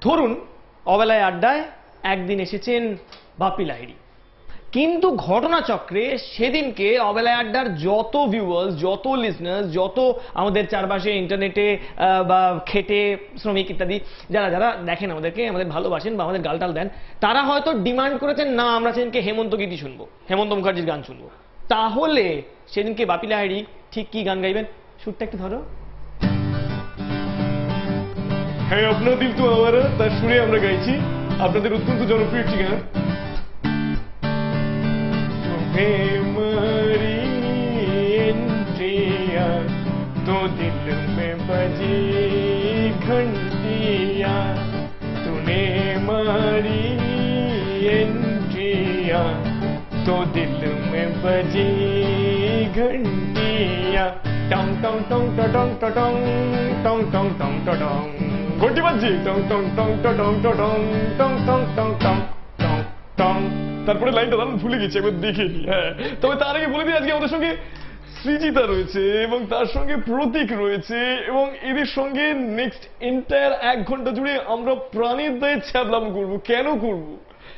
ধরুন অবেলায় আড্ডায় একদিন এসেছেন বাপি লাহিড়ী, কিন্তু ঘটনাচক্রে সেদিনকে অবেলায় আড্ডার যত ভিউয়ার্স, যত লিসনার্স, যত আমাদের চারপাশে ইন্টারনেটে বা খেটে শ্রমিক ইত্যাদি যারা যারা দেখেন আমাদেরকে, আমাদের ভালোবাসেন বা আমাদের গালটাল দেন, তারা হয়তো ডিমান্ড করেছেন না আমরা সেদিনকে হেমন্ত গীতি শুনবো, হেমন্ত মুখার্জির গান শুনবো। তাহলে সেদিনকে বাপি লাহিড়ী ঠিক কি গান গাইবেন? সুরটা একটু ধরো। হ্যাঁ, আপনার দিল তো আমারা, তার সুরে আমরা গাইছি আপনাদের অত্যন্ত জনপ্রিয় একটি গান। मेरी एंट्रियां तो दिल में बजी घंटियां, तूने मारी एंट्रियां तो दिल में बजी घंटियां, टंग टंग टंग टंग टंग टंग टंग टंग टंग घंटी बजছে टंग टंग टंग टंग टंग टंग टंग टंग टंग टंग टंग। তারপরে লাইনটা দাঁড়ান ভুলে গেছি, একবার দেখে নি। হ্যাঁ, তবে তার আগে বলে দিই আজকে আমাদের সঙ্গে সৃজিতা রয়েছে এবং তার সঙ্গে প্রতীক রয়েছে, এবং এদের সঙ্গে নেক্সট এন্টায়ার 1 ঘন্টা জুড়ে আমরা প্রাণের দায়ে ছ্যাবলামি করবো। কেন করবো?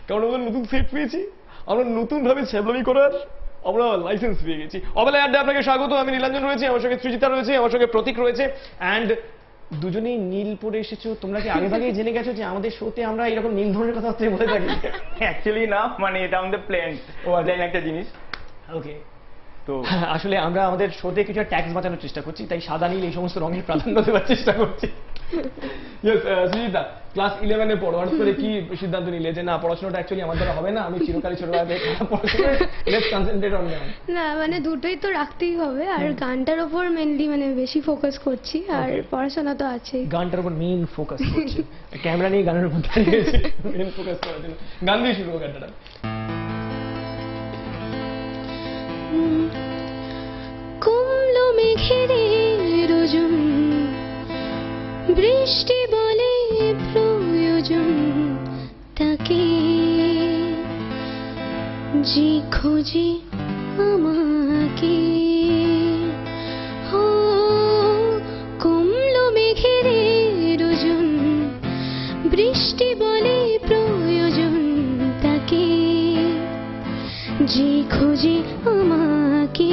কারণ আমরা নতুন সেট পেয়েছি, আমরা নতুন ভাবে ছ্যাবলামি করার আমরা লাইসেন্স পেয়ে গেছি। অবেলায় আড্ডা আপনাকে স্বাগত। আমি নীলাঞ্জন রয়েছে, আমার সঙ্গে সৃজিতা রয়েছে, আমার সঙ্গে প্রতীক রয়েছে। অ্যান্ড দুজনেই নীল পরে এসেছো। তোমরা কি আগে ভাগে জেনে গেছো যে আমাদের শোতে আমরা এরকম নীল ধরনের কথাবার্তা বলে থাকি? অ্যাকচুয়ালি না, মানে এটা আমাদের প্ল্যান। ও জানি একটা জিনিস। ওকে, তো আসলে আমরা আমাদের শোতে কিছু ট্যাক্স বাঁচানোর চেষ্টা করছি, তাই সাদা নীল এই সমস্ত রঙের প্রাধান্য দেওয়ার চেষ্টা করছি। ইয়েস, সুজিতা ক্লাস 11-এ পড়ো, হঠাৎ করে কি সিদ্ধান্ত নিলে যে না পড়াশোনাটা অ্যাকচুয়ালি আমার দ্বারা হবে না, আমি চিরকালই ছোটবেলাতে পড়াশোনায় লেটস কনসেন্ট্রেট অন দ্যাট? না, মানে দুটোই তো রাখতেই হবে, আর গানটার উপর মেইনলি মানে বেশি ফোকাস করছি, আর পড়াশোনা তো আছে। গানটার উপর মেইন ফোকাস করছি, ক্যামেরা নিয়ে গানের উপর দাঁড়িয়েছি মেইন ফোকাস করার জন্য। গান দিয়ে শুরু করো গানটা। কমলো মেঘের রোজন, বৃষ্টি বলে প্রয়োজন তাকে, যে খোঁজে আমাকে। ও কমলো মেঘের রোজন, বৃষ্টি বলে প্রয়োজন তাকে, যে খোঁজে আমাকে।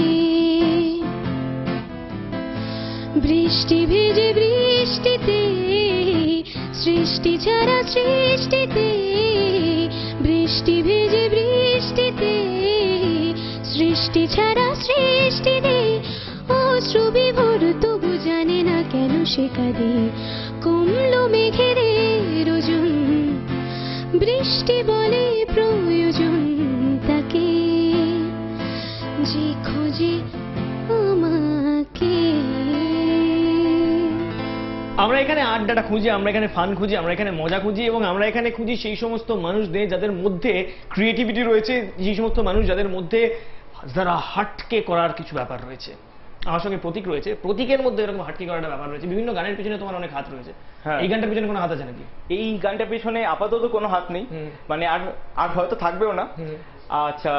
বৃষ্টি ভেজে বৃষ্টিতে, সৃষ্টি ছাড়া সৃষ্টিতে, বৃষ্টি ভেজে বৃষ্টিতে, সৃষ্টি ছাড়া সৃষ্টিতে, অশ্রু বিভোর তবু জানে না কেন সে কাঁদে। কমলো মেঘের রোজন, বৃষ্টি বলে প্রয়োজন তাকে, যে খোঁজে আমাকে। আমরা এখানে আড্ডাটা খুঁজি, আমরা এখানে ফান খুঁজি, আমরা এখানে মজা খুঁজি, এবং আমরা এখানে খুঁজি সেই সমস্ত মানুষদের যাদের মধ্যে ক্রিয়েটিভিটি রয়েছে, সেই সমস্ত মানুষ যাদের মধ্যে যারা হাটকে করার কিছু ব্যাপার রয়েছে। আমার সঙ্গে প্রতীক রয়েছে, প্রতীকের মধ্যে এরকম হাটকে করার একটা ব্যাপার রয়েছে। বিভিন্ন গানের পিছনে তোমার অনেক হাত রয়েছে। এই গানটার পিছনে কোনো হাত আছে নাকি? এই গানটার পিছনে আপাতত কোনো হাত নেই, মানে আর হয়তো থাকবেও না। আচ্ছা,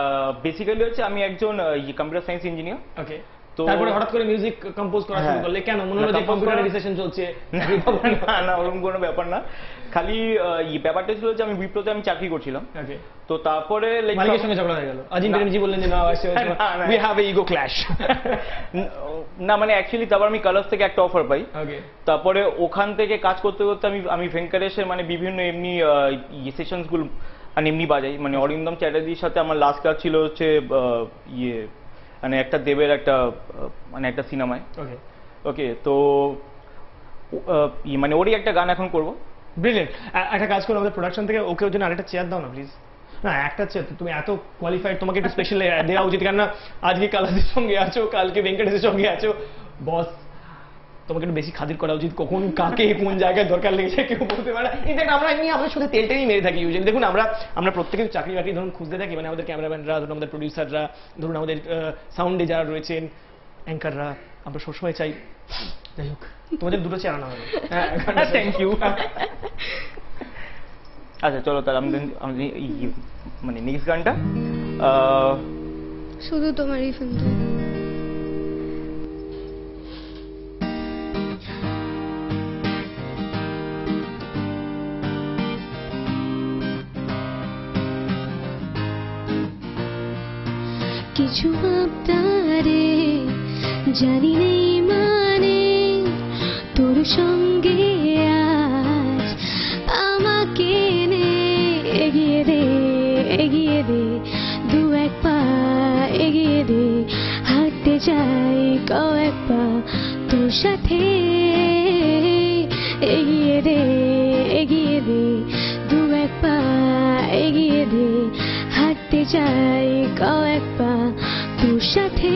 বেসিক্যালি হচ্ছে আমি একজন কম্পিউটার সায়েন্স ইঞ্জিনিয়ার। ওকে, তো তারপরে হঠাৎ করে মিউজিক কম্পোজ করা শুরু করলে কেন? মনে হলো যে কম্পিউটার রিসেশন চলছে? না না, ওরকম কোনো ব্যাপার না। খালি ব্যাপারটা ছিল যে আমি বিপ্লবে আমি চাকরি করছিলাম। ওকে, তো তারপরে মালিকের সঙ্গে ঝগড়া হয়ে গেল। আজিম প্রেমজি বললেন যে না we have a ego clash. না, মানে অ্যাকচুয়ালি তারপর আমি কালার্স থেকে একটা অফার পাই। ওকে, তারপরে ওখান থেকে কাজ করতে করতে আমি ভেঙ্কটেশের মানে বিভিন্ন এমনি সেশনস গুলো মানে এমনি বাজাই। মানে অরিন্দম চ্যাটার্জির সাথে আমার লাস্ট কাজ ছিল হচ্ছে মানে একটা দেবের একটা মানে একটা সিনেমায়। ওকে ওকে, তো মানে ওরই একটা গান এখন করবো। ব্রিলিয়েন্ট। একটা কাজ করো, আমাদের প্রোডাকশন থেকে ওকে ওর জন্য আরেকটা চেয়ার দাও না প্লিজ। না, একটা চেয়ার, তুমি এত কোয়ালিফাইড, তোমাকে একটু স্পেশাল দেওয়া উচিত। কেননা আজকে কালাদের সঙ্গে আছো, কালকে ভেঙ্কটেশের সঙ্গে আছো। বস, তোমাকে একটু বেশি খাতির করা উচিত। কখন কাকে কোন জায়গায় দরকার লেগেছে কেউ বলতে পারে। ইনফ্যাক্ট আমরা এমনি আমাদের সাথে তেলটাই মেরে থাকি ইউজুয়ালি। দেখুন আমরা প্রত্যেকে চাকরি বাকরি ধরুন খুঁজতে থাকি, মানে আমাদের ক্যামেরাম্যানরা, ধরুন আমাদের প্রডিউসাররা, ধরুন আমাদের সাউন্ডে যারা রয়েছেন, অ্যাঙ্কাররা, আমরা সবসময় চাই। যাই হোক, তোমাদের দুটো চেয়ার আনা হবে। Thank you. আচ্ছা চলো তাহলে আমি মানে নেক্সট গানটা শুধু তোমারই শুনতে। কিছু আবদারে জানি নেই মানে তোর সঙ্গে আজ আমাকে নে এগিয়ে দে দু এক পা এগিয়ে দে হাঁটতে চাই কয়েক পা তোর সাথে এগিয়ে দে দু এক পা এগিয়ে দে হাঁটতে চাই কয়েক পা তোর সাথে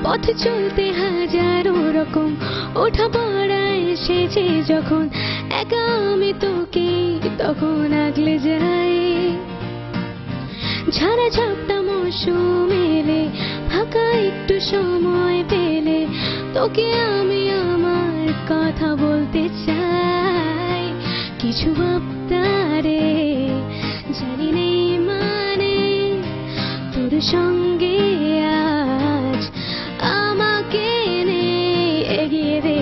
পথ চলতে হাজারো রকম ওঠা পড়া এসেছে যখন একা আমি তোকে তখন আগলে যাই ঝাড়া ঝাপটা মৌসুম এলে ফাঁকা একটু সময় পেলে তোকে আমি আমার কথা বলতে চাই কিছু আবদারে জানি নেই মানে তোর সঙ্গে আজ আমাকে নে এগিয়ে দে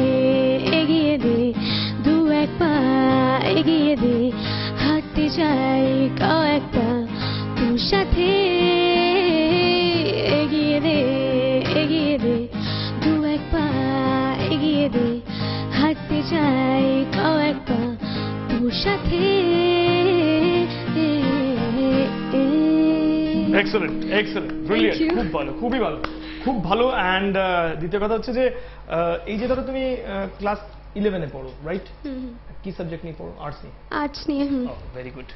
দু এক পা এগিয়ে দে হাঁটতে চাই কয়েক পা তোর সাথে এগিয়ে দে দু এক পা এগিয়ে দে হাঁটতে চাই কয়েক পা তোর সাথে এক্সেলেন্ট ব্রিলিয়েন্ট খুব ভালো খুবই ভালো খুব ভালো অ্যান্ড দ্বিতীয় কথা হচ্ছে যে এই যে ধরো তুমি ক্লাস 11-এ পড়ো রাইট কি সাবজেক্ট নিয়ে পড়ো আর্টস নিয়ে ভেরি গুড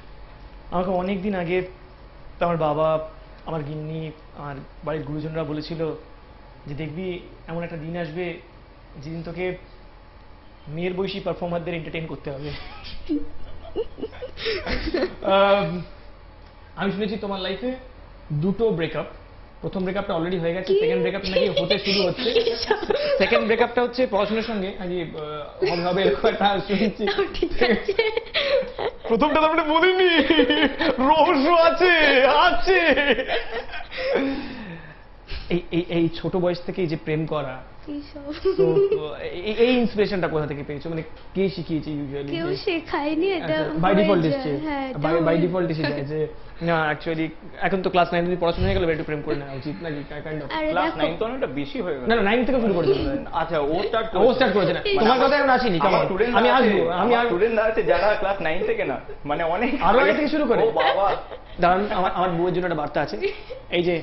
আমাকে অনেকদিন আগে আমার বাবা আমার গিন্নি আমার বাড়ির গুরুজনরা বলেছিল যে দেখবি এমন একটা দিন আসবে যেদিন তোকে মেয়ের বয়সী পারফর্মারদের এন্টারটেইন করতে হবে আমি শুনেছি তোমার লাইফে দুটো ব্রেকআপ প্রথম ব্রেকআপটা অলরেডি হয়ে গেছে সেকেন্ড ব্রেকআপ নাকি হতে শুরু হচ্ছে সেকেন্ড ব্রেকআপটা হচ্ছে পড়াশোনার সঙ্গে হবে এরকম একটা শুনছি প্রথমটা তো আপনি বলিনি রহস্য আছে এই ছোট বয়স থেকে যে প্রেম করা তো এই ইন্সপিরেশনটা কোথা থেকে পেয়েছো মানে কে শিখিয়েছে ইউজুয়ালি কেউ শেখায়নি এটা বাই ডিফল্ট এসেছে বাই ডিফল্ট এসে যায় যে না অ্যাকচুয়ালি এখন তো ক্লাস 9 যদি পড়াশোনা হয়ে গেল একটু প্রেম করে নেওয়া উচিত নাকি কাইন্ড অফ ক্লাস 9 তো অনেকটা বেশি হয়ে গেল না 9 থেকে শুরু করেছে আচ্ছা ও স্টার্ট করেছে না তোমার কথা এখন আসেনি আমি আসবো আমি স্টুডেন্ট আছে যারা ক্লাস 9 থেকে না মানে অনেক আরো আগে থেকে শুরু করে ও বাবা দাঁড়ান আমার বউয়ের জন্য একটা বার্তা আছে এই যে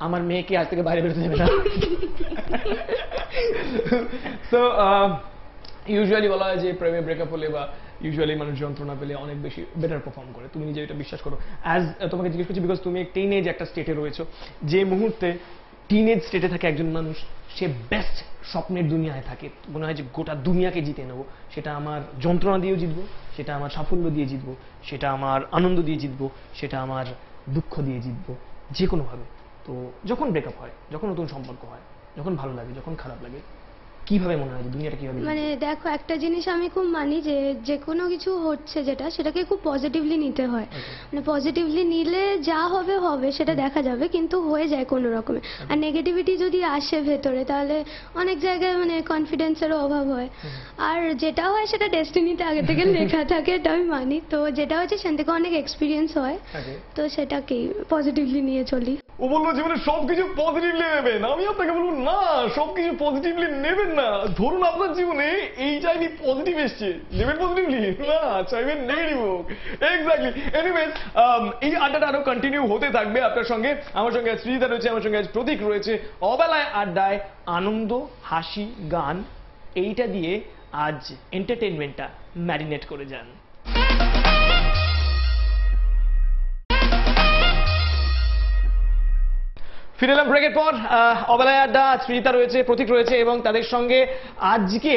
আমার মেয়েকে আজ থেকে বাইরে বেরোতে দেবে না সো ইউজুয়ালি বলা হয় যে প্রেমে ব্রেকআপ হলে বা ইউজুয়ালি মানুষ যন্ত্রণা পেলে অনেক বেশি বেটার পারফর্ম করে তুমি নিজে এটা বিশ্বাস করো অ্যাজ তোমাকে জিজ্ঞেস করছি বিকজ তুমি টিনেজ একটা স্টেটে রয়েছো যে মুহূর্তে টিনেজ স্টেটে থাকে একজন মানুষ সে বেস্ট স্বপ্নের দুনিয়ায় থাকে মনে হয় যে গোটা দুনিয়াকে জিতে নেবো সেটা আমার যন্ত্রণা দিয়েও জিতবো সেটা আমার সাফল্য দিয়ে জিতবো সেটা আমার আনন্দ দিয়ে জিতবো সেটা আমার দুঃখ দিয়ে জিতবো যে কোনোভাবে তো যখন ব্রেকআপ হয় যখন নতুন সম্পর্ক হয় যখন ভালো লাগে যখন খারাপ লাগে কিভাবে মনে হয় দুনিয়াটা কিভাবে মানে দেখো একটা জিনিস আমি খুব মানি যে কোনো কিছু হচ্ছে যেটা সেটাকে খুব পজিটিভলি নিতে হয় মানে পজিটিভলি নিলে যা হবে হবে সেটা দেখা যাবে কিন্তু হয়ে যায় কোনো রকমে আর নেগেটিভিটি যদি আসে ভেতরে তাহলে অনেক জায়গায় মানে কনফিডেন্সেরও অভাব হয় আর যেটা হয় সেটা ডেস্টিনিতে আগে থেকে লেখা থাকে এটা আমি মানি তো যেটা হচ্ছে সেখান থেকে অনেক এক্সপিরিয়েন্স হয় তো সেটাকেই পজিটিভলি নিয়ে চলি ও বললো জীবনে সবকিছু পজিটিভলি নেবেন আমি আপনাকে বলবো না সবকিছু পজিটিভলি নেবেন না ধরুন আপনার জীবনে এই চাইনি পজিটিভ এসছে নেবেন পজিটিভলি না চাইবেন নেগেটিভ হোক এক্স্যাক্টলি এনিওয়েজ এই আড্ডাটা আরো কন্টিনিউ হতে থাকবে আপনার সঙ্গে আমার সঙ্গে শ্রীদা রয়েছে আমার সঙ্গে প্রতীক রয়েছে অবেলায় আড্ডায় আনন্দ হাসি গান এইটা দিয়ে আজ এন্টারটেইনমেন্টটা ম্যারিনেট করে যান ফিরে এলাম ব্রেকের পর অবেলায় আড্ডা শ্রীতা রয়েছে প্রতীক রয়েছে এবং তাদের সঙ্গে আজকে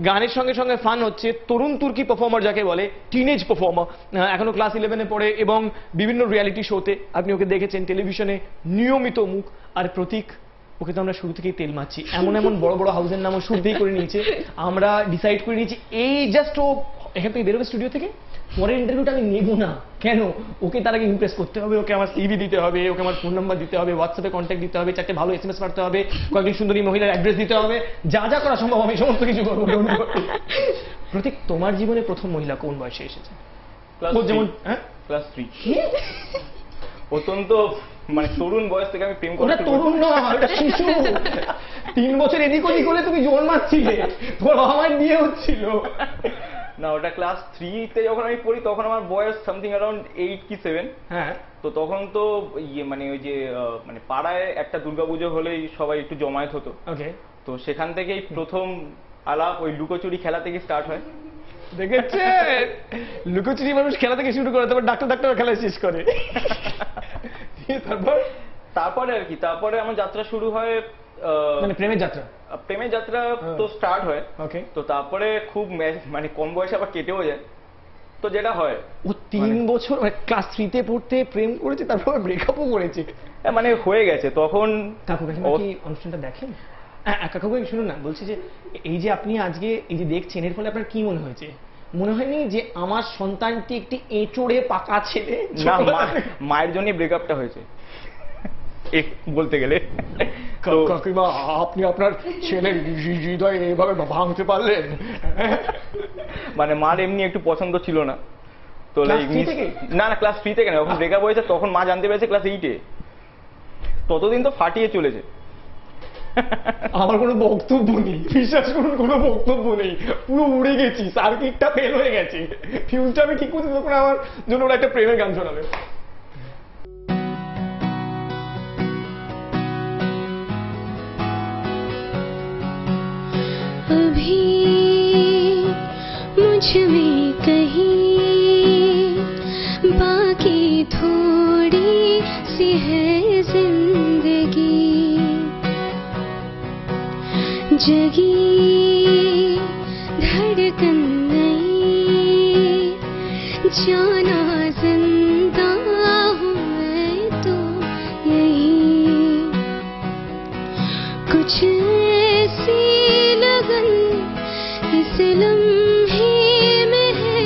গানের সঙ্গে সঙ্গে ফান হচ্ছে তরুণ তুর্কি পারফর্মার যাকে বলে টিনেজ পারফর্মার এখনো ক্লাস 11-এ পড়ে এবং বিভিন্ন রিয়ালিটি শোতে আপনি ওকে দেখেছেন টেলিভিশনে নিয়মিত মুখ আর প্রতীক ওকে তো আমরা শুরু থেকেই তেল মারছি এমন এমন বড় বড় হাউসের নামও শুরুতেই করে নিয়েছে আমরা ডিসাইড করে নিয়েছি এই জাস্ট ও এখান থেকে বেরোবে স্টুডিও থেকে পরের ইন্টারভিউটা আমি নেবো না। কেন? ওকে তার আগে ইমপ্রেস করতে হবে, ওকে আমার সিভি দিতে হবে, ওকে আমার ফোন নাম্বার দিতে হবে, হোয়াটসঅ্যাপে কন্ট্যাক্ট দিতে হবে, 4টে ভালো SMS পাঠাতে হবে, কয়েকজন সুন্দরী মহিলার অ্যাড্রেস দিতে হবে, যা যা করা সম্ভব আমি সমস্ত কিছু করবো। প্রতীক, তোমার জীবনে প্রথম মহিলা কোন বয়সে এসেছে? ও যেমন ক্লাস 3। অত্যন্ত মানে তরুণ বয়স থেকে আমি প্রেম ওটা করতে তরুণ নয়, ওটা শিশু। 3 বছর এদিক ওদিক করে তুমি জন্মাচ্ছিলে, তোমার বাবা মায়ের বিয়ে হচ্ছিল। না, ওটা ক্লাস 3 তে যখন আমি পড়ি তখন আমার বয়স সামথিং অ্যারাউন্ড 8 কি 7। হ্যাঁ, তো তখন তো মানে ওই যে মানে পাড়ায় একটা দুর্গাপুজো হলেই সবাই একটু জমায়েত হতো। ওকে। তো সেখান থেকেই প্রথম আলাপ ওই লুকোচুরি খেলা থেকে স্টার্ট হয়। দেখেছে, লুকোচুরি মানুষ খেলা থেকে শুরু করে, তারপর ডাক্তার খেলা শেষ করে। তারপরে আর কি, তারপরে আমার যাত্রা শুরু হয়, মানে প্রেমের যাত্রা। প্রেমের যাত্রা তো স্টার্ট হয়। ওকে। তো তারপরে খুব মানে কম বয়সে আবার কেটেও যায়। তো যেটা হয়, ও 3 বছর ক্লাস 3 তে পড়তে প্রেম করেছে, তারপর ব্রেকআপও করেছে। মানে হয়ে গেছে তখন। কাকু কাকিমা কি অনুষ্ঠানটা দেখেন? কাকু শুনুন না, বলছি যে এই যে আপনি আজকে এই যে দেখছেন, এর ফলে আপনার কি মনে হয়েছে? মনে হয়নি যে আমার সন্তানটি একটি এঁচোড়ে পাকা ছেলে? না, মায়ের জন্যই ব্রেকআপটা হয়েছে বলতে গেলে। কাকিমা, আপনি আপনার ছেলের হৃদয় এইভাবে ভাঙতে পারলেন? মানে মার এমনি একটু পছন্দ ছিল না তো। না না, ক্লাস 3 থেকে না, যখন ব্রেকআপ হয়েছে তখন মা জানতে পেরেছে ক্লাস 8-এ। ততদিন তো ফাটিয়ে চলেছে। আমার কোনো বক্তব্য নেই, বিশ্বাস করুন, কোনো বক্তব্য নেই। পুরো উড়ে গেছি, সার্কিটটা ফেল হয়ে গেছে। ফিউজটা আমি ঠিক করছি, তখন আমার জন্য ওরা একটা প্রেমের গান শোনাবে। अभी मुझ में कहीं बाकी थोड़ी सी है जिंदगी, जगी धड़कन नहीं, जाना जिंदा हूँ मैं तो यही, कुछ ऐसी लगन इस लम्हे में है,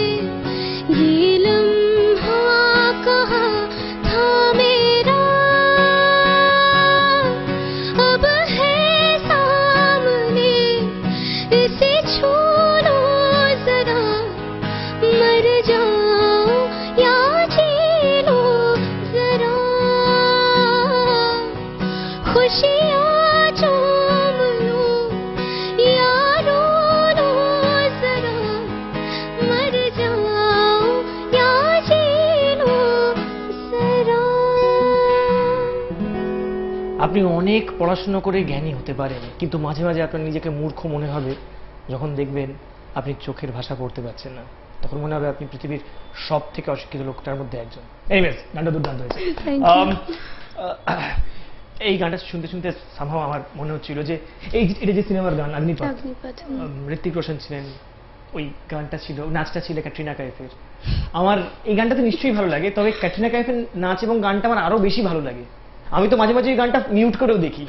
ये लम्हा कहाँ था मेरा, अब है सामने, इसे छू लो जरा, मर जाओ या जी लो जरा, खुशियाँ चूम लो या रो लो जरा, मर जाओ या जी लो जरा। আপনি অনেক পড়াশোনা করে জ্ঞানী হতে পারেন, কিন্তু মাঝে মাঝে আপনার নিজেকে মূর্খ মনে হবে যখন দেখবেন আপনি চোখের ভাষা পড়তে পারছেন না। তখন মনে হবে আপনি পৃথিবীর সব থেকে অশিক্ষিত লোকটার মধ্যে একজন। এনিওয়েজ, গানটা দুর্দান্ত হয়েছে। এই গানটা শুনতে শুনতে সামহাও আমার মনে হচ্ছিল যে এটা যে সিনেমার গান অগ্নিপথ, ঋত্বিক রোশন ছিলেন, ওই গানটা ছিল, নাচটা ছিল ক্যাটরিনা কাইফের। আমার এই গানটা তো নিশ্চয়ই ভালো লাগে, তবে ক্যাটরিনা কাইফের নাচ এবং গানটা আমার আরো বেশি ভালো লাগে। আমি তো মাঝে মাঝে এই গানটা মিউট করেও দেখি,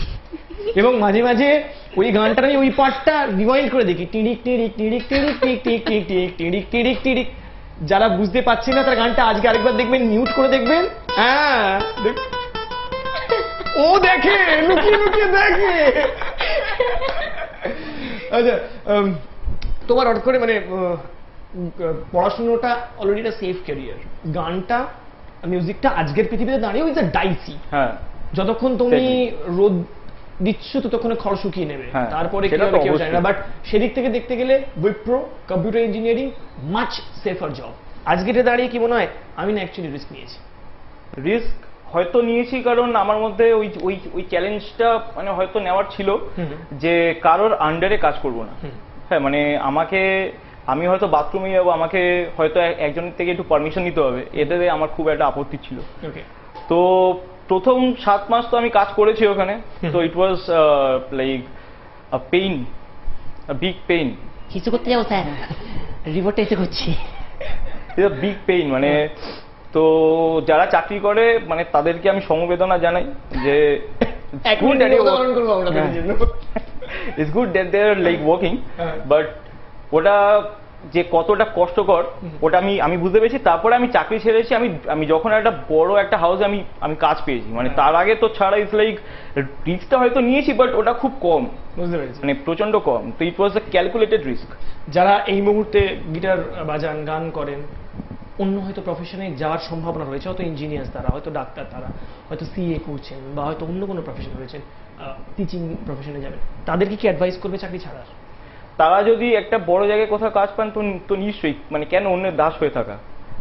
এবং মাঝে মাঝে ওই গানটার আমি ওই পার্টটা রিওয়াইন্ড করে দেখি, টিড়িক টিড়িক টিড়িক টিড়িক টিক টিক টিক টিক টিড়িক টিড়িক টিড়িক। যারা বুঝতে পারছেন না তার গানটা আজকে আরেকবার দেখবেন, মিউট করে দেখবেন। হ্যাঁ, ও দেখে, লুকিয়ে লুকিয়ে দেখে। আচ্ছা, তোমার হঠাৎ করে মানে পড়াশোনাটা অলরেডি একটা সেফ ক্যারিয়ার, গানটা মিউজিকটা আজকের পৃথিবীতে দাঁড়িয়ে ইজ আ ডাইসি। হ্যাঁ, যতক্ষণ তুমি রোদ দিচ্ছ ততক্ষণ খড় শুকিয়ে নেবে, তারপরে কি হবে কেউ জানে না। বাট সেদিক থেকে দেখতে গেলে Wipro, computer engineering, much safer job. আজকের দাঁড়িয়ে কি মনে হয় আমি না অ্যাকচুয়ালি রিস্ক নিয়েছি? রিস্ক হয়তো নিয়েছি, কারণ আমার মধ্যে ওই ওই ওই চ্যালেঞ্জটা মানে হয়তো নেওয়ার ছিল যে কারোর আন্ডারে কাজ করব না। হ্যাঁ, মানে আমি হয়তো বাথরুমে যাবো, আমাকে হয়তো একজনের থেকে একটু পারমিশন নিতে হবে, এতে আমার খুব একটা আপত্তি ছিল। তো প্রথম 7 মাস তো আমি কাজ করেছি ওখানে, তো it was like a pain, a big pain. কিছু করতে যাবো স্যার, রিপোর্টে এসে করছি, বিগ পেইন। মানে তো যারা চাকরি করে মানে তাদেরকে আমি সমবেদনা জানাই যে it's good that they are like working, but ওটা যে কতটা কষ্টকর ওটা আমি বুঝতে পেরেছি। তারপরে আমি চাকরি ছেড়েছি, আমি যখন একটা বড় একটা হাউসে আমি কাজ পেয়েছি, মানে তার আগে তো ছাড়া ইটস লাইক রিস্কটা হয়তো নিয়েছি বাট ওটা খুব কম, বুঝতে পেরেছি, মানে প্রচন্ড কম। তো it was a calculated risk. যারা এই মুহূর্তে গিটার বাজান, গান করেন, অন্য হয়তো প্রফেশনে যাওয়ার সম্ভাবনা রয়েছে, হয়তো ইঞ্জিনিয়ার তারা, হয়তো ডাক্তার তারা, হয়তো সিএ করছেন, বা হয়তো অন্য কোনো প্রফেশন রয়েছেন, টিচিং প্রফেশনে যাবেন, তাদেরকে কি অ্যাডভাইস করবে চাকরি ছাড়ার? তারা যদি একটা বড় জায়গায় কোথাও কাজ পান তো নিশ্চয়ই, মানে কেন অন্যের দাস হয়ে থাকা,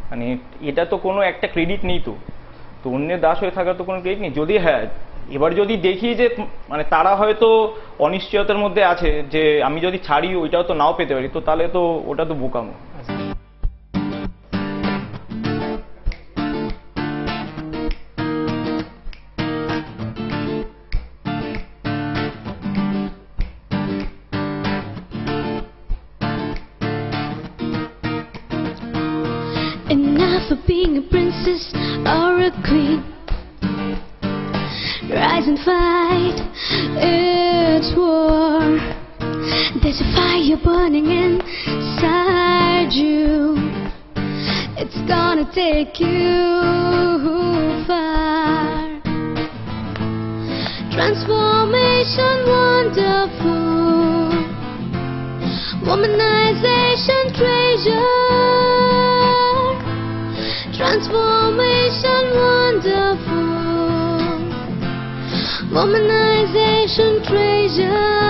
মানে এটা তো কোনো একটা ক্রেডিট নেই। তো অন্যের দাস হয়ে থাকা তো কোনো ক্রেডিট নেই। যদি হ্যাঁ এবার যদি দেখি যে মানে তারা হয়তো অনিশ্চয়তার মধ্যে আছে যে আমি যদি ছাড়ি ওইটাও তো নাও পেতে পারি, তো তাহলে তো ওটা তো বোকামো। Enough of being a princess or a queen. Rise and fight, it's war. There's a fire burning inside you. It's gonna take you far. Transformation wonderful. Womanization treasure. Transformation wonderful. Womanization treasure.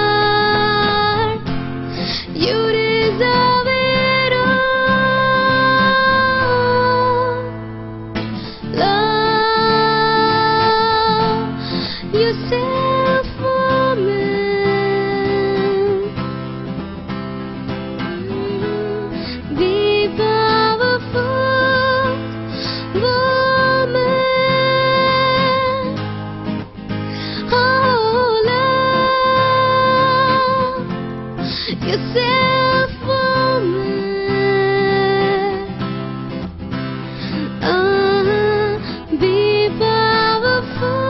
You deserve it all. Love yourself, woman. Be powerful, woman. Oh, love yourself, woman. Be powerful,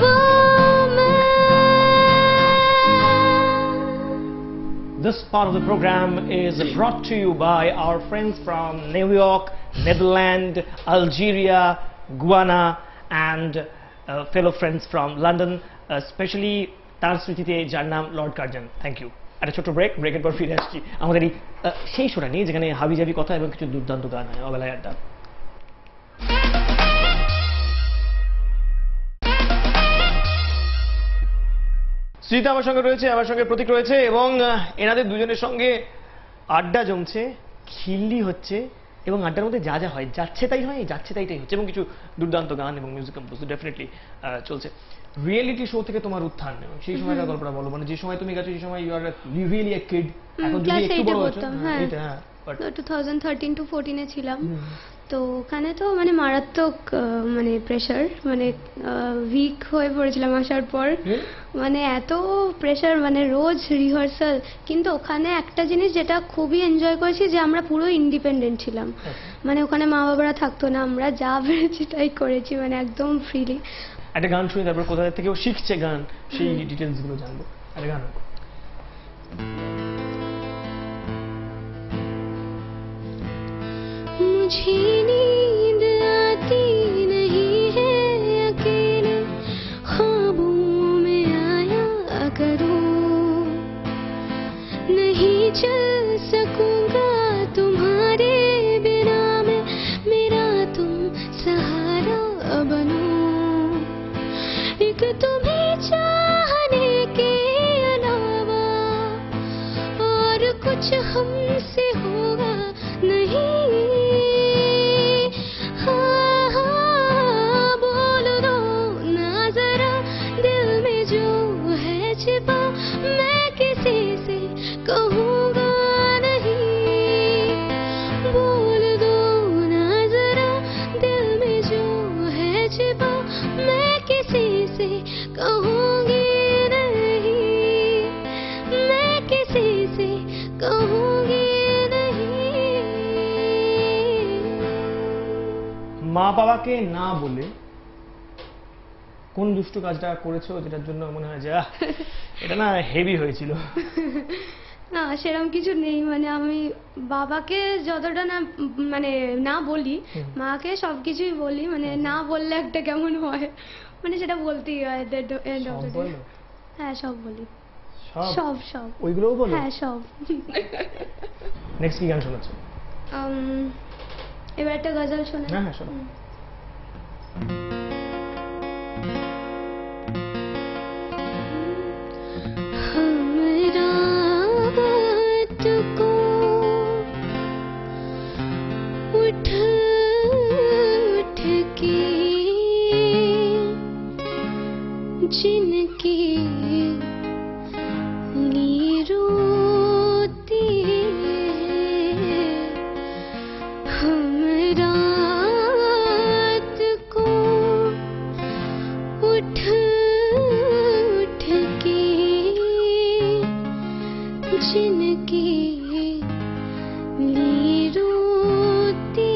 woman. This part of the program is brought to you by our friends from New York, Netherlands, Algeria, Guyana, and fellow friends from London, especially তার স্মৃতিতে যার নাম Lord Curzon. Thank you. একটা ছোট্ট ব্রেকের পর ফিরে আসছি আমাদের এই সেই শোটা নিয়ে, যেখানে হাবিজাবি কথা এবং কিছু দুর্দান্ত গান হয়। অবেলায় আড্ডা। স্মৃতি আমার সঙ্গে রয়েছে, আমার সঙ্গে প্রতীক রয়েছে, এবং এনাদের দুজনের সঙ্গে আড্ডা জমছে, খিল্লি হচ্ছে, এবং আড্ডার মধ্যে যা যা হয়, যাচ্ছে তাই হয়, যাচ্ছে তাইটাই হচ্ছে, এবং কিছু দুর্দান্ত গান এবং মিউজিক কম্পোজ ডেফিনেটলি চলছে। রিয়েলিটি শো থেকে তোমার উত্থান, সেই সময়কার গল্পটা বলো, মানে যে সময় তুমি গেছো সেই সময় you are really a kid, এখন যদি একটু বড় হচ্ছো। হ্যাঁ, 2013 to 14 ছিলাম। তো ওখানে তো মানে মারাত্মক মানে প্রেশার, মানে উইক হয়ে পড়েছিলাম আসার পর, মানে এত প্রেশার, মানে রোজ রিহার্সাল। কিন্তু ওখানে একটা জিনিস যেটা খুবই এনজয় করেছি, যে আমরা পুরো ইন্ডিপেন্ডেন্ট ছিলাম, মানে ওখানে মা বাবারা থাকতো না, আমরা যা পেরেছি তাই করেছি, মানে একদম ফ্রিলি। একটা গান শুনি, তারপর কোথা থেকেও শিখছে গান, সেই ডিটেলস গুলো জানবো। একটা গান मुझे नींद आती नहीं है, अकेले ख्वाबों में आया करूं, नहीं चल सकूंगा तुम्हारे बिना मैं, मेरा तुम सहारा बनो। एक तुम्हें चाहने के अलावा और कुछ हमसे होगा नहीं। মা বাবাকে না বলে কোন দুষ্ট কাজটা করেছো যেটার জন্য মনে হয় যে এটা না হেভি হয়েছিল? না সেরকম কিছু নেই, মানে আমি বাবাকে যতটা না মানে না বলি, মাকে সবকিছুই বলি, মানে না বললে একটা কেমন হয়, মানে সেটা বলতেই হয় end of the day। হ্যাঁ সব বলি, সব সব ওইগুলোও বলো? হ্যাঁ সব। নেক্সট কি গান শোনাচ্ছো? এবার একটা গজল শোনা। হ্যাঁ হ্যাঁ শোনো। जिनकी नीरोती हम रात को उठ उठ के जिनकी नीरोती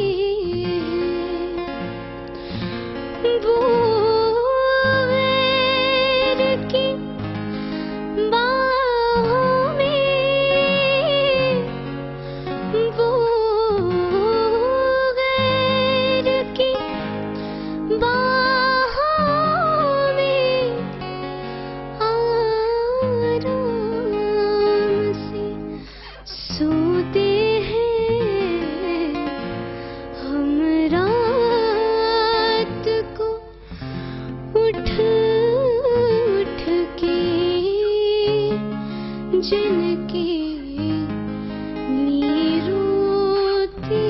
वो जिनकी नीरोती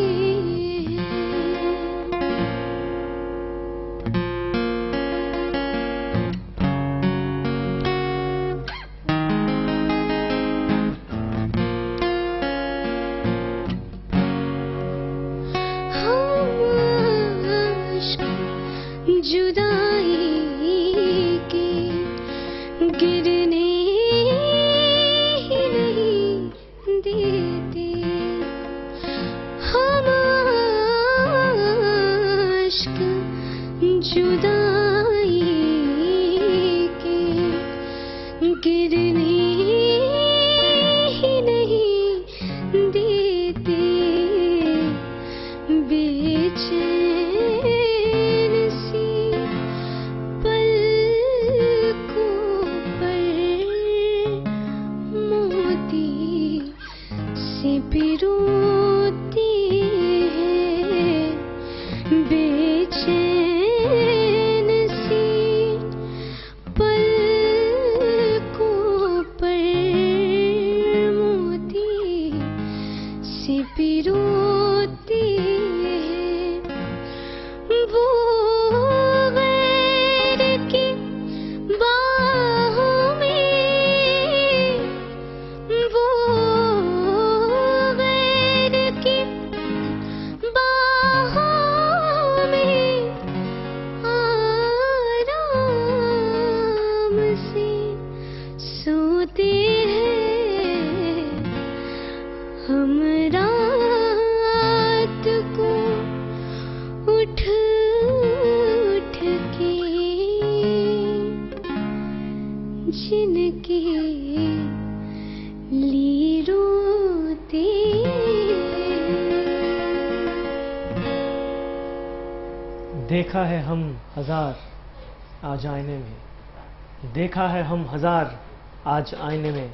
जुदाई के गिरने देते हम आशिक जुदाई के गिरने ही नहीं देते बेचैन सी पलकों पर मोती से पिरोती है बेचैन सी पलकों पर मोती से पिरोती है वो गैर की बाहों में वो हम रात को उठ उठ के जिनकी लिए रोते देखा है हम हजार आज आईने में, देखा है हम हजार आज आईने में,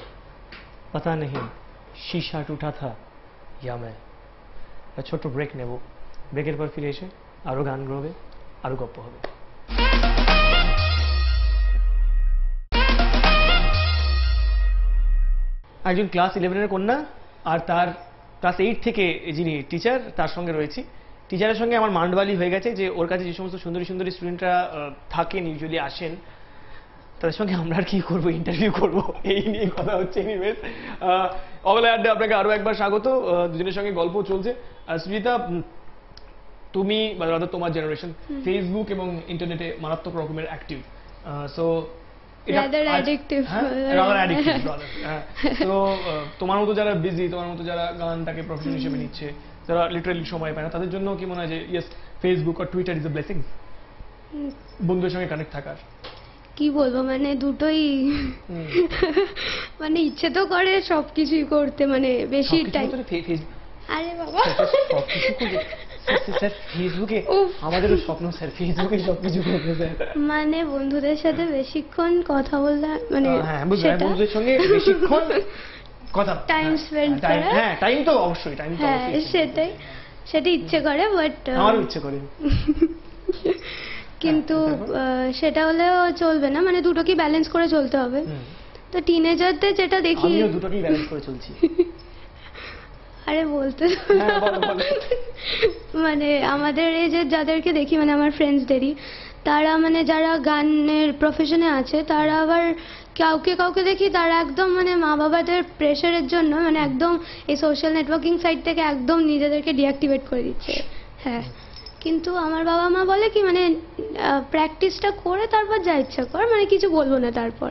पता नहीं शीशा टूटा था या मैं। ছোট্ট ব্রেক নেব, ব্রেকের পর ফিরে এসে আরো গান হবে, আরো গল্প হবে। একজন ক্লাস 11 এর কন্যা আর তার ক্লাস 8 থেকে যিনি টিচার তার সঙ্গে রয়েছি। টিচারের সঙ্গে আমার মান্ডবালি হয়ে গেছে যে ওর কাছে যে সমস্ত সুন্দরী সুন্দরী স্টুডেন্টরা থাকেন, ইউজুয়ালি আসেন, তাদের সঙ্গে আমরা আর কি করবো, ইন্টারভিউ করবো, এই নিয়ে কথা হচ্ছে। এনিওয়েজ অগলা আড্ডে আপনাকে আরো একবার স্বাগত। দুজনের সঙ্গে গল্প চলছে। সুজিতা, তুমি বা তোমার জেনারেশন ফেসবুক এবং ইন্টারনেটে মারাত্মক রকমের অ্যাক্টিভ, সো তো তোমার মতো যারা বিজি, তোমার মতো যারা গানটাকে প্রফেশন হিসেবে নিচ্ছে, যারা লিটারালি সময় পায় না, তাদের জন্য কি মনে হয় যে ইয়েস ফেসবুক আর টুইটার ইজ এ ব্লেসিং বন্ধুদের সঙ্গে কানেক্ট থাকার? কি বলবো, মানে দুটোই মানে ইচ্ছে তো করে সবকিছুই করতে, মানে বেশি টাইম। আরে বাবা স্যার ফেসবুকে আমাদেরও স্বপ্ন স্যার, ফেসবুকে সবকিছু করতে স্যার। মানে বন্ধুদের সাথে বেশিক্ষণ কথা বললে, মানে হ্যাঁ বন্ধুদের সঙ্গে বেশিক্ষণ কথা, টাইম স্পেন্ড করা। হ্যাঁ টাইম তো অবশ্যই, টাইম তো হ্যাঁ অবশ্যই সেটা ইচ্ছে করে, বাট আমারও ইচ্ছে করে কিন্তু সেটা হলেও চলবে না, মানে দুটোকে ব্যালেন্স করে চলতে হবে। তো টিনেজারদের যেটা দেখি, আমিও দুটোকেই ব্যালেন্স করে চলছি। আরে বলতে হ্যাঁ বলো বলো। মানে আমাদের এজের যাদেরকে দেখি, মানে আমার ফ্রেন্ডসদেরই, তারা মানে যারা গানের প্রফেশনে আছে, তারা আবার কাউকে দেখি তারা একদম মানে মা বাবাদের প্রেশারের জন্য মানে একদম এই সোশ্যাল নেটওয়ার্কিং সাইট থেকে একদম নিজেদেরকে ডিঅ্যাক্টিভেট করে দিচ্ছে। হ্যাঁ, কিন্তু আমার বাবা মা বলে কি মানে প্র্যাকটিসটা করে তারপর যা ইচ্ছা কর, মানে কিছু বলবো না তারপর।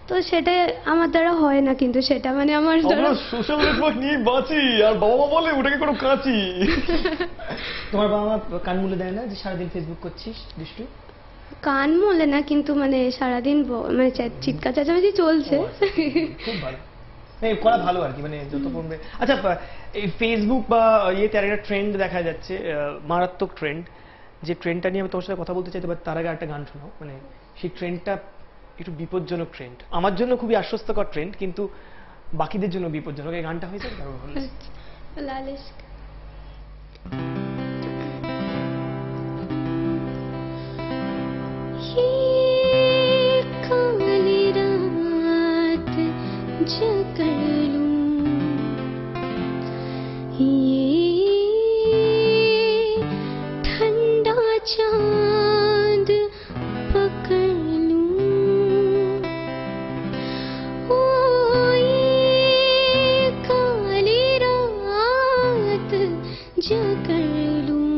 তো সেটা আমার দ্বারা হয় না, কিন্তু সেটা মানে আমার দ্বারা সোশ্যাল নেটওয়ার্ক নিয়ে বাঁচি, আর বাবা মা বলে ওটাকে কোনো কাঁচি। তোমার বাবা মা কান মুলে দেয় না যে সারাদিন ফেসবুক করছিস দুষ্টু? কান মলে না, কিন্তু মানে সারাদিন মানে চিৎকার চেঁচামেচি চলছে। খুব ভালো, করা ভালো আর কি, মানে যত কমবে। আচ্ছা, এই ফেসবুক বা ইয়েতে আর একটা ট্রেন্ড দেখা যাচ্ছে, মারাত্মক ট্রেন্ড, যে ট্রেন্ডটা নিয়ে আমি তোমার সাথে কথা বলতে চাই। এবার তার আগে একটা গান শোনাও। মানে সেই ট্রেন্ডটা একটু বিপজ্জনক ট্রেন্ড, আমার জন্য খুবই আশ্বস্তকর ট্রেন্ড, কিন্তু বাকিদের জন্য বিপজ্জনক। এই গানটা হয়েছে লাল ইশক। काली रात जकड़ लूं, ये ठंडा चांद पकड़ लूं, ओ ये काली रात जकड़ लूं,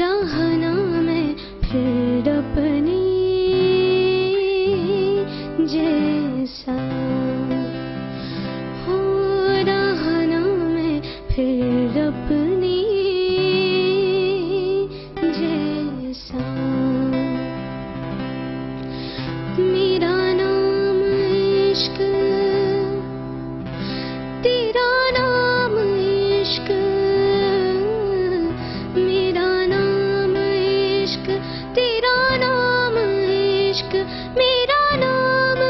रहना मैं फिर अपनी जैसा, हो रहना मैं फिर अपनी जैसा। मेरा नाम इश्क, तेरा नाम इश्क, मेरा नाम इश्क, तेरा नाम इश्क, मेरा नाम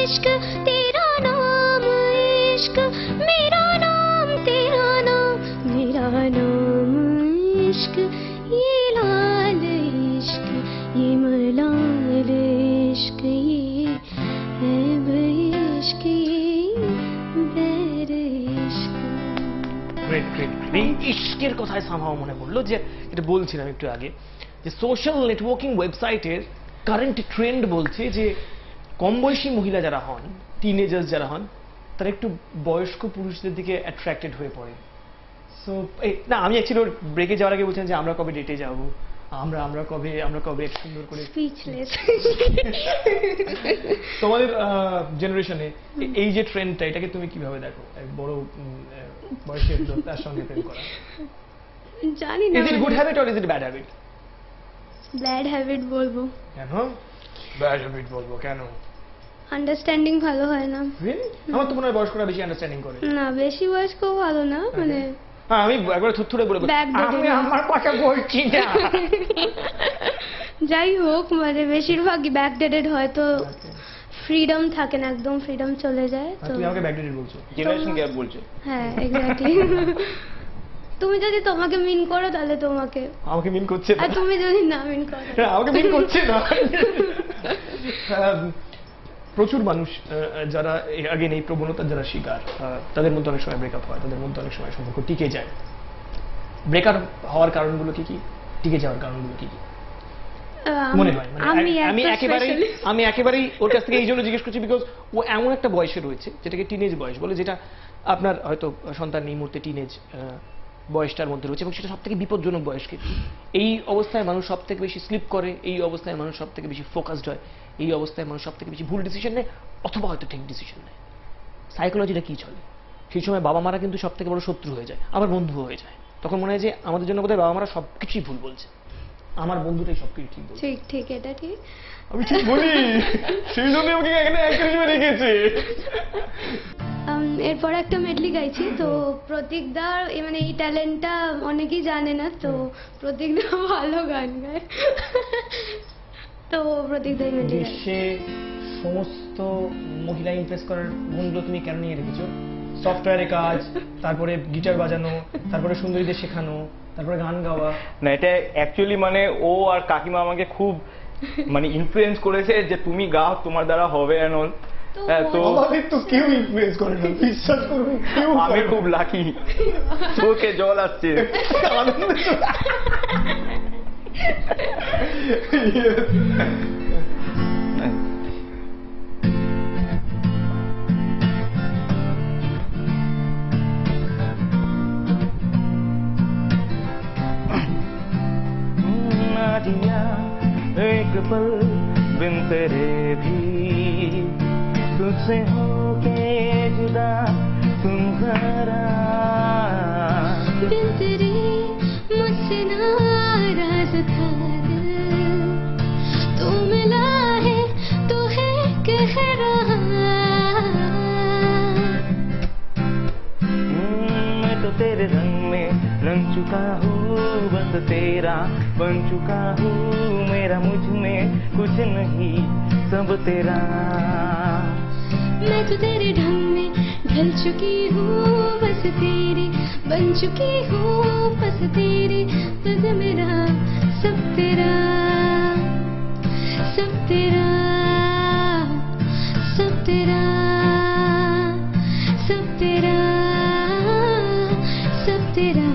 इश्क, तेरा नाम इश्क, मेरा नाम तेरा नाम, मेरा नाम इश्क, ये लाल इश्क, ये मलाल इश्क, ये ऐब इश्क, ये बैर इश्क। এই ইশকের কথায় সামহাও মনে পড়লো, যে এটা বলছিলাম একটু আগে, যে সোশ্যাল নেটওয়ার্কিং ওয়েবসাইটের কারেন্ট ট্রেন্ড বলছে যে কম বয়সী মহিলা যারা হন, টিনেজার্স যারা হন, তারা একটু বয়স্ক পুরুষদের দিকে অ্যাট্রাক্টেড হয়ে পড়ে। সো না, আমি অ্যাকচুয়ালি ব্রেকে যাওয়ার আগে বলছিলাম যে আমরা কবে ডেটে যাবো, আমরা কবে সুন্দর করে। স্পিচলেস। তোমাদের জেনারেশনে এই যে ট্রেন্ডটা, এটাকে তুমি কিভাবে দেখো? বড় বয়সের লোক তার সঙ্গে প্রেম করা, জানি না, is it good habit or is it bad habit? Bad habit বলবো। কেন ব্যাড হ্যাবিট বলবো? কেন? আন্ডারস্ট্যান্ডিং ভালো হয় না। আমার তো মনে হয় বয়স্করা বেশি আন্ডারস্ট্যান্ডিং করে। না, বেশি বয়স্ক ভালো না, মানে হ্যাঁ, আমি একবার থুথুড়ে বলে আমি আমার কথা বলছি না। যাই হোক, মানে বেশিরভাগই ব্যাকডেটেড হয়, তো ফ্রিডম থাকে না, একদম ফ্রিডম চলে যায়। তো তুমি আমাকে ব্যাকডেটেড বলছো? জেনারেশন গ্যাপ বলছো? হ্যাঁ, এক্স্যাক্টলি। তুমি যদি তোমাকে মিন করো তাহলে তোমাকে, আমাকে মিন করছে না। আর তুমি যদি না মিন করো আমাকে মিন করছে না। প্রচুর মানুষ যারা আগেন এই প্রবণতার যারা শিকার, তাদের মধ্যে অনেক সময় ব্রেকআপ হয়, তাদের মধ্যে অনেক সময় সম্পর্ক টিকে যায়। ব্রেকআপ হওয়ার কারণগুলো কি কি, টিকে যাওয়ার কারণগুলো কি কি মনে হয়? আমি একেবারেই ওর কাছ থেকে এই জন্য জিজ্ঞেস করছি, বিকজ ও এমন একটা বয়সে রয়েছে যেটাকে টিনেজ বয়স বলে, যেটা আপনার হয়তো সন্তান এই মুহূর্তে টিনেজ বয়সটার মধ্যে রয়েছে, এবং সেটা সব থেকে বিপজ্জনক বয়স। কিন্তু এই অবস্থায় মানুষ সব থেকে বেশি স্লিপ করে, এই অবস্থায় মানুষ সব থেকে বেশি ফোকাসড হয়, এই অবস্থায় মানুষ সব থেকে বেশি ভুল ডিসিশন নেয় অথবা হয়তো ঠিক ডিসিশন নেয়। সাইকোলজিটা কি চলে সেই সময়? বাবা মারা কিন্তু সব থেকে বড় শত্রু হয়ে যায়, আবার বন্ধুও হয়ে যায়। তখন মনে হয় যে আমাদের জন্য বোধহয় বাবা মারা সবকিছুই ভুল বলছে, আমার বন্ধুটাই সবকিছু ঠিক বলছে। ঠিক ঠিক, এটা ঠিক। আমি ঠিক বলি, সেই জন্য আমাকে এখানে অ্যাক্টর হিসেবে রেখেছে। এরপর একটা মেডলি গাইছি, তো প্রতীক দা মানে এই ট্যালেন্টটা অনেকেই জানে না, তো প্রতীক দা ভালো গান গায়, তো প্রতীক দা মেডলি। সে সমস্ত মহিলা ইমপ্রেস করার গুণগুলো তুমি কেন নিয়ে রেখেছো? সফটওয়্যারে কাজ, তারপরে গিটার বাজানো, তারপরে সুন্দরীদের শেখানো, তারপরে গান গাওয়া। না, এটা অ্যাকচুয়ালি মানে ও আর কাকিমা আমাকে খুব মানে ইনফ্লুয়েন্স করেছে যে তুমি গাও, তোমার দ্বারা হবে এন্ড অল। তো আমাদের তো কেউ ইনফ্লুয়েন্স করে না, বিশ্বাস করুন, কেউ। আমি খুব লাকি, চোখে জল আসছে। एक पल बिन तेरे भी तुझसे होके जुदा तुम जरा बिन तेरे मुझसे नाराज था दिल, तू मिला है तो है कह रहा। मैं तो तेरे रंग में रंग चुका हूँ, बस तेरा बन चुका हूँ, मेरा मुझ में कुछ नहीं सब तेरा। मैं तो तेरे ढंग में ढल चुकी हूँ, बस तेरी बन चुकी हूँ, बस तेरी बस मेरा सब तेरा, सब तेरा, सब तेरा, सब तेरा, सब तेरा।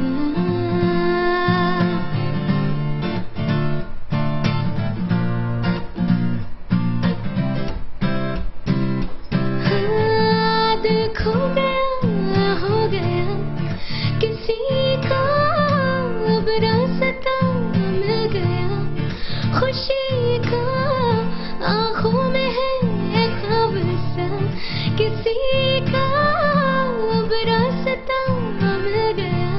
खुशी का आंखों में है ख्वाब सा, किसी का अब रास्ता मिल गया,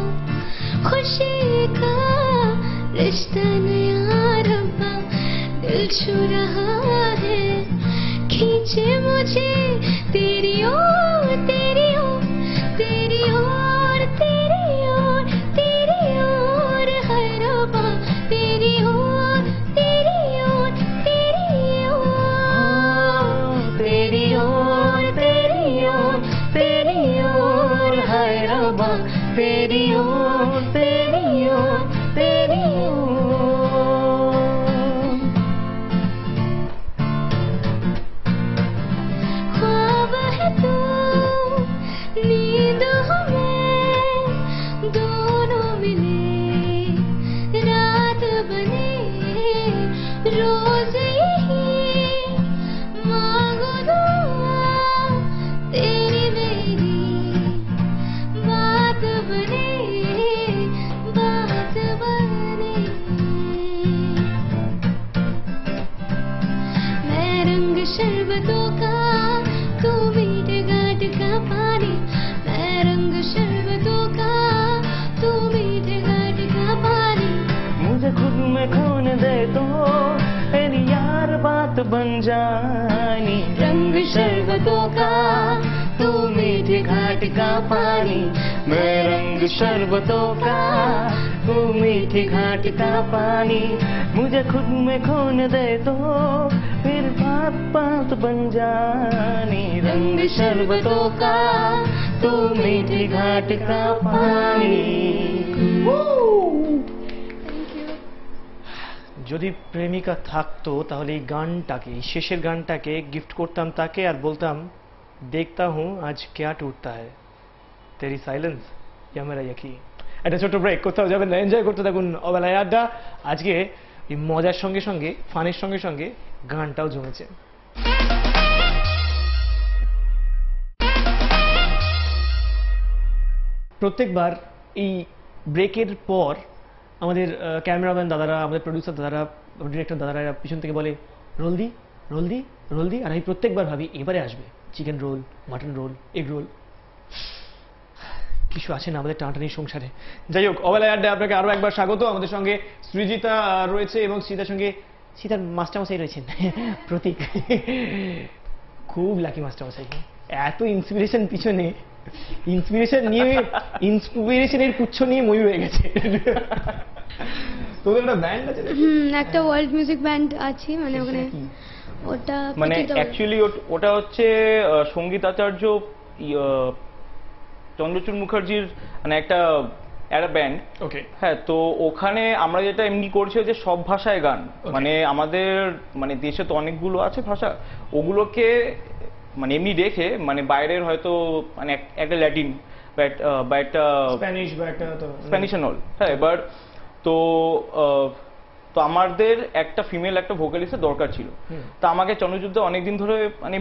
खुशी का रिश्ता नया रब्बा दिल छू रहा है, खींचे मुझे तेरी ओर, तेरी ओर, तेरी ओर, तेरी ओर, तेरी ओर है रब्बा, तेरी ओर, तेरी ओर, तेरी ओर, तेरी ओर। ख्वाब है तू, नींद हमें दोनों मिले, रात बने रोज यही मांगो दुआ, तेरी मेरी बात बने, बात बने। मैं रंग शरबतों का, तू मीठे घाट का पानी, मैं रंग शरबतों का, तू मीठे घाट का पानी। मुझे खुद में खोने दे तो मेरी यार बात बन जानी, रंग शरबतों का तू मीठे घाट का पानी, मैं रंग शरबतों का तू मीठे घाट का पानी। मुझे खुद में खोने दे तो फिर बात बात बन जानी, रंग शरबतों का तू मीठे घाट का पानी। যদি প্রেমিকা থাকতো তাহলে এই গানটাকে, এই শেষের গানটাকে গিফট করতাম তাকে আর বলতাম দেখতা হুঁ আজ ক্যা টুটতা হ্যায় তেরি সাইলেন্স ইয়া মেরা ইয়াকিন। একটা ছোট্ট ব্রেক, কোথাও যাবেন না, এনজয় করতে থাকুন অবেলায় আড্ডা। আজকে এই মজার সঙ্গে সঙ্গে, ফানের সঙ্গে সঙ্গে গানটাও জমেছে। প্রত্যেকবার এই ব্রেকের পর আমাদের ক্যামেরাম্যান দাদারা, আমাদের প্রডিউসার দাদারা, ডিরেক্টর দাদারা পিছন থেকে বলে রোল দি, রোল দি, রোল দি। আর আমি প্রত্যেকবার ভাবি এবারে আসবে chicken roll, mutton role, egg roll. কিছু আছে না আমাদের টানাটানির সংসারে। যাই হোক, অবেলায় আড্ডায় আপনাকে আরো একবার স্বাগত। আমাদের সঙ্গে সৃজিতা রয়েছে এবং সীতার সঙ্গে সীতার মাস্টারমশাই রয়েছেন প্রতীক। খুব লাকি মাস্টারমশাই, এত ইন্সপিরেশন পিছনে, ইন্সপিরেশনের পুচ্ছ নিয়ে মই হয়ে গেছে। তোদের একটা ব্যান্ড আছে? একটা ওয়ার্ল্ড মিউজিক ব্যান্ড আছে, মানে ওখানে ওটা মানে অ্যাকচুয়ালি ওটা হচ্ছে সঙ্গীতাচার্য চন্দ্রচূড় মুখার্জির মানে একটা ব্যান্ড। ওকে, হ্যাঁ, তো ওখানে আমরা যেটা এমনি করছি যে সব ভাষায় গান, মানে আমাদের মানে দেশে তো অনেকগুলো আছে ভাষা, ওগুলোকে মানে এমনি রেখে মানে বাইরের হয়তো মানে একটা ল্যাটিন বা একটা স্প্যানিশ বা একটা স্প্যানিশ এন্ড অল। হ্যাঁ, এবার তো তো আমাদের একটা ফিমেল একটা ভোকালিস্টের দরকার ছিল। তা আমাকে চন্দ্রযুদ্ধ অনেকদিন ধরে মানে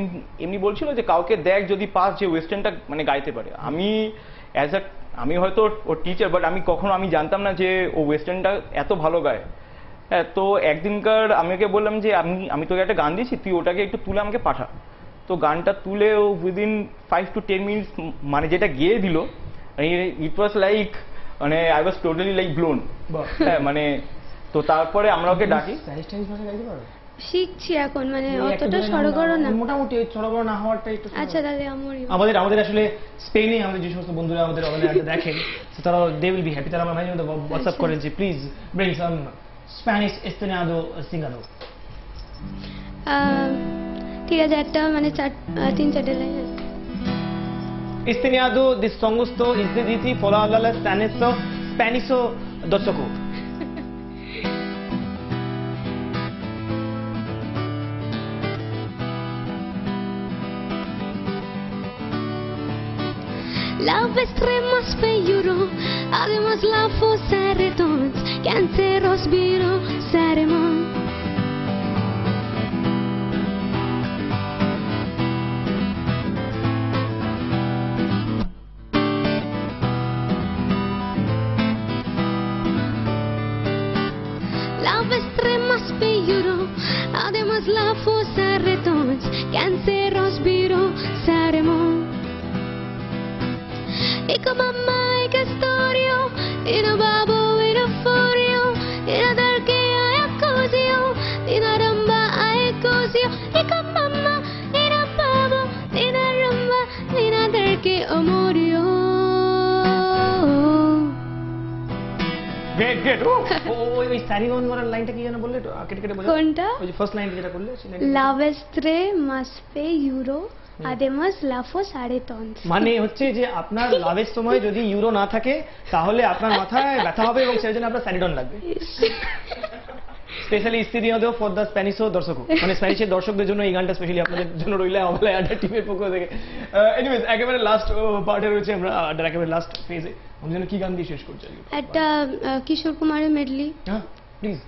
এমনি বলছিল যে কাউকে দেখ যদি পাস যে ওয়েস্টার্নটা মানে গাইতে পারে। আমি হয়তো ওর টিচার, বাট আমি জানতাম না যে ও ওয়েস্টার্নটা এত ভালো গায়। হ্যাঁ, তো একদিনকার আমি ওকে বললাম যে আমি তোকে একটা গান দিয়েছি, তুই ওটাকে একটু তুলে আমাকে পাঠা। তো গানটা তুলে ও উইদিন 5 to 10 মিনিটস মানে যেটা গেয়ে দিল, ইট ওয়াজ লাইক মানে I was totally like blown. হ্যাঁ, মানে তো তারপরে আমরা ওকে ডাকি। শিখছি এখন, মানে অতটা সরগর না, মোটামুটি সরগর না হওয়ারটা একটু। আচ্ছা, তাহলে আমাদের আসলে স্পেনে আমাদের যে সমস্ত বন্ধুরা আমাদের দেখেন, তারা দে উইল বি হ্যাপি। তারা আমার ভাই হোয়াটসঅ্যাপ করেন যে প্লিজ ব্রিং সাম স্প্যানিশ এস্তেনাদো সিঙ্গাদো। ঠিক আছে, একটা মানে 3-4 লাইন আছে। Esteniado distongusto izditi folala staniso spaniso dotsoko. La extrema spejuro, además la fosa retons, que ante respiro saremon. La extrema spejuro, además la fosa retons, que ante respiro saremon. Ik mamma, ik storio, in a babo, in a forio, in a darke, I cosio, in a ramba, I cosio. Ik mamma, in a babo, in a ramba, in a darke, amorio. Great, great. ওই সারিগন মরার লাইনটা কি জানো বললে? কেটে কেটে বলো। কোনটা? ওই যে ফার্স্ট লাইন যেটা বললে। La vestre mas pe euro, además la fos aretons. মানে হচ্ছে যে আপনার লাভের সময় যদি ইউরো না থাকে তাহলে আপনার মাথায় ব্যথা হবে এবং সেই জন্য আপনার স্যারিডন লাগবে। স্পেশালি স্টেডিয়ামে ফর দ্য স্প্যানিশো দর্শক, মানে স্প্যানিশের দর্শকদের জন্য এই গানটা স্পেশালি আপনাদের জন্য রইলে আমাদের আড্ডা টিমের পক্ষ থেকে। এনিওয়েজ, একেবারে লাস্ট পার্টে রয়েছে আমরা আড্ডার একেবারে লাস্ট ফেজে। আমি যেন কি গান দিয়ে শেষ করছি? একটা কিশোর কুমারের মেডলি। হ্যাঁ, প্লিজ।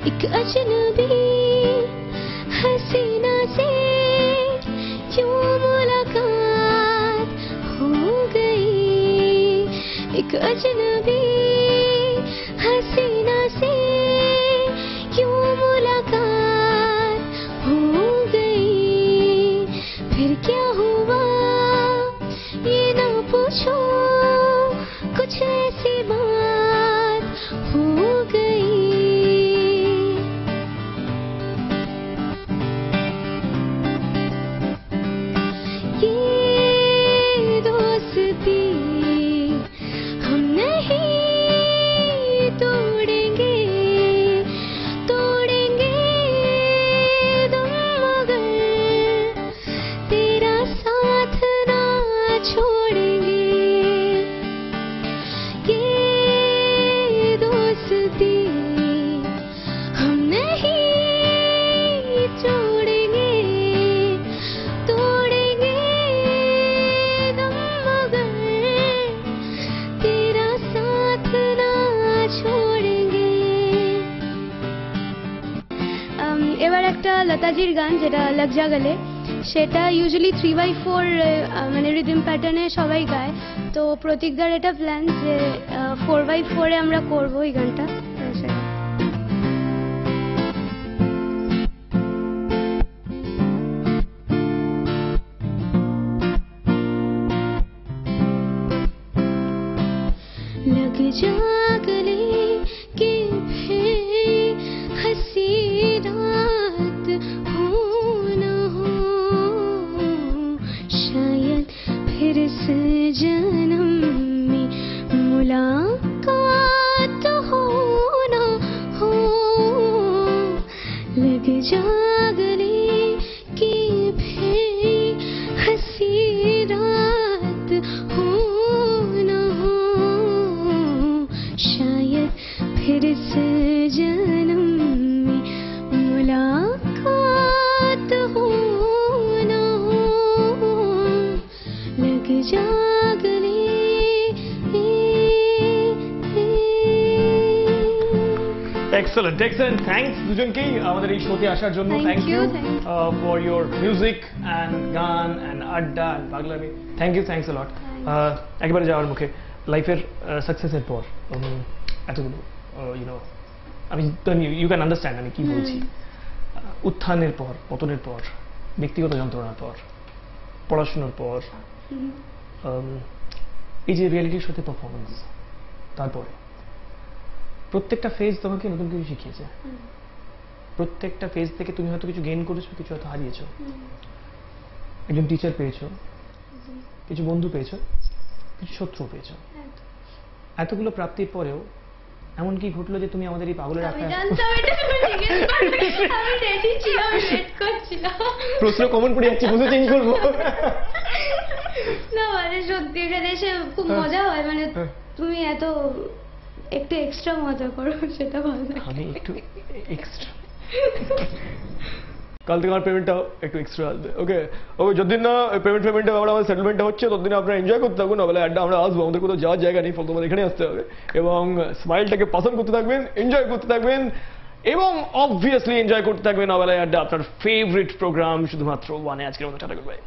एक अजनबी हसीना से क्यों मुलाकात हो गई, एक अजनबी हसीना से क्यों मुलाकात हो गई, फिर क्या हुआ ये ना पूछो, कुछ ऐसी बात हो गई। हम नहीं এবার একটা লতাজির গান যেটা লাগ যা গলে, সেটা ইউজুয়ালি 3/4 মানে রিদম প্যাটার্নে সবাই গায়। তো প্রতিজ্ঞার এটা প্ল্যান যে 4/4 এ আমরা করবো এই গানটা। তো সেটা। लग जा गले कि फिर हंसी रात हो न हो, शायद फिर से जन्म में मुलाकात हो न हो। लग जा गले कि फिर हंसी रात हो न हो, शायद फिर से जन्म में मुलाकात हो न हो। लग जा गले। এক্সেলেন্ট এক্সেলেন্ট, থ্যাঙ্কস দুজনকেই আমাদের এই শোতে আসার জন্য। Thank thank you you, thank you. For your music and গান অ্যান্ড আড্ডা অ্যান্ড পাগলামি। Thank you, thanks lot. একেবারে যাওয়ার মুখে, লাইফের সাকসেসের পর এতগুলো ইউনো, আমি ইউ ক্যান আন্ডারস্ট্যান্ড আমি কি বলছি। উত্থানের পর, পতনের পর, ব্যক্তিগত যন্ত্রণার পর, পড়াশোনার পর, এই যে রিয়েলিটির সাথে পারফরমেন্স, তারপরে প্রত্যেকটা ফেজ তোমাকে নতুন কিছু শিখিয়েছে। প্রত্যেকটা ফেজ থেকে তুমি হয়তো কিছু গেইন করেছো, কিছু হয়তো হারিয়েছো। একজন টিচার পেয়েছো, কিছু বন্ধু পেয়েছো, কিছু শত্রু পেয়েছো। এতগুলো প্রাপ্তির পরেও এমন কি ঘটলো যে তুমি আমাদের এই পাগলের আমি আঁকা জানতাম এটা তুমি জিজ্ঞেস করবে, আমি রেডি ছিলাম, ওয়েট করছিলাম। প্রশ্ন কমন পড়ে যাচ্ছে, বুঝে চেঞ্জ করবো। না মানে সত্যি এখানে এসে খুব মজা হয়, মানে তুমি এত একটু এক্সট্রা মজা করো, সেটা ভালো লাগে। আমি একটু এক্সট্রা, কাল থেকে আমার পেমেন্টটা একটু এক্সট্রা আসবে। ওকে ওকে, যতদিন না পেমেন্টটা আমার সেটেলমেন্টটা হচ্ছে ততদিন আপনারা এনজয় করতে থাকুন। বলে আড্ডা আমরা আসবো, আমাদের কোথাও যাওয়ার জায়গা নেই, ফলে তোমাদের এখানে আসতে হবে এবং স্মাইলটাকে পছন্দ করতে থাকবেন, এনজয় করতে থাকবেন এবং অবভিয়াসলি এনজয় করতে থাকবেন অবেলায় আড্ডা, আপনার ফেভারিট প্রোগ্রাম শুধুমাত্র ওয়ানে। আজকের মতো টাটা, গুড বাই।